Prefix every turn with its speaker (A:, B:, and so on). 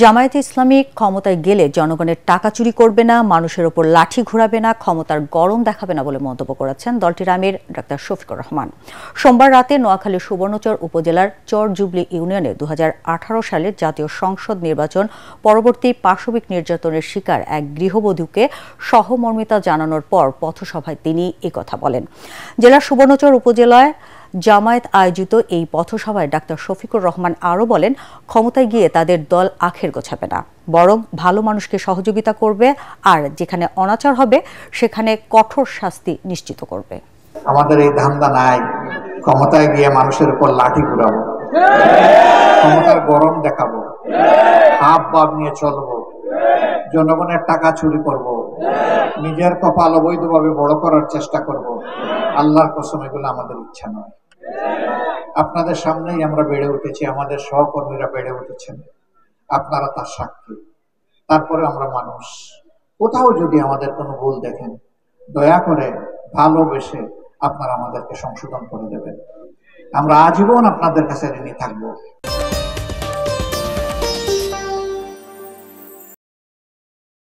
A: জামায়াতে ইসলামী ক্ষমতায় গেলে জনগণের টাকা চুরি করবে না, মানুষের ওপর লাঠি ঘুরাবে না, ক্ষমতার গরম দেখাবে না বলে মন্তব্য করেছেন দলটির আমির ডা শফিকুর রহমান। সোমবার রাতে নোয়াখালীর সুবর্ণচর উপজেলার চর জুবলি ইউনিয়নে 2018 সালের জাতীয় সংসদ নির্বাচন পরবর্তী পাশবিক নির্যাতনের শিকার এক গৃহবধূকে সহমর্মিতা জানানোর পর পথসভায় তিনি একথা বলেন। জেলার সুবর্ণচর উপজেলায় জামায়াত আয়োজিত এই পথসভায় ডা শফিকুর রহমান আরও বলেন, ক্ষমতায় গিয়ে তাদের দল আখের গোছাবে না, বরং ভালো মানুষকে সহযোগিতা করবে, আর যেখানে অনাচার হবে সেখানে কঠোর শাস্তি নিশ্চিত করবে।
B: আমাদের এই ধান্দা নাই ক্ষমতায় গিয়ে মানুষের উপর লাঠি ঘুরাবো, ক্ষমতার গরম দেখাবো, হাব ভাব নিয়ে চলবো, জনগণের টাকা চুরি করব, নিজের কপাল অবৈধভাবে বড় করার চেষ্টা করব। আল্লাহর কসম, এগুলো আমাদের ইচ্ছা নয়। আপনাদের সামনেই আমরা বেড়ে উঠেছি, আমাদের সহকর্মীরা বেড়ে উঠেছেন, আপনারা তার সাক্ষী। তারপরে আমরা মানুষ, কোথাও যদি আমাদের কোনো ভুল দেখেন, দয়া করে ভালোবেসে আপনারা আমাদেরকে সংশোধন করে দেবেন। আমরা আজীবন আপনাদের কাছে ঋণী থাকবো।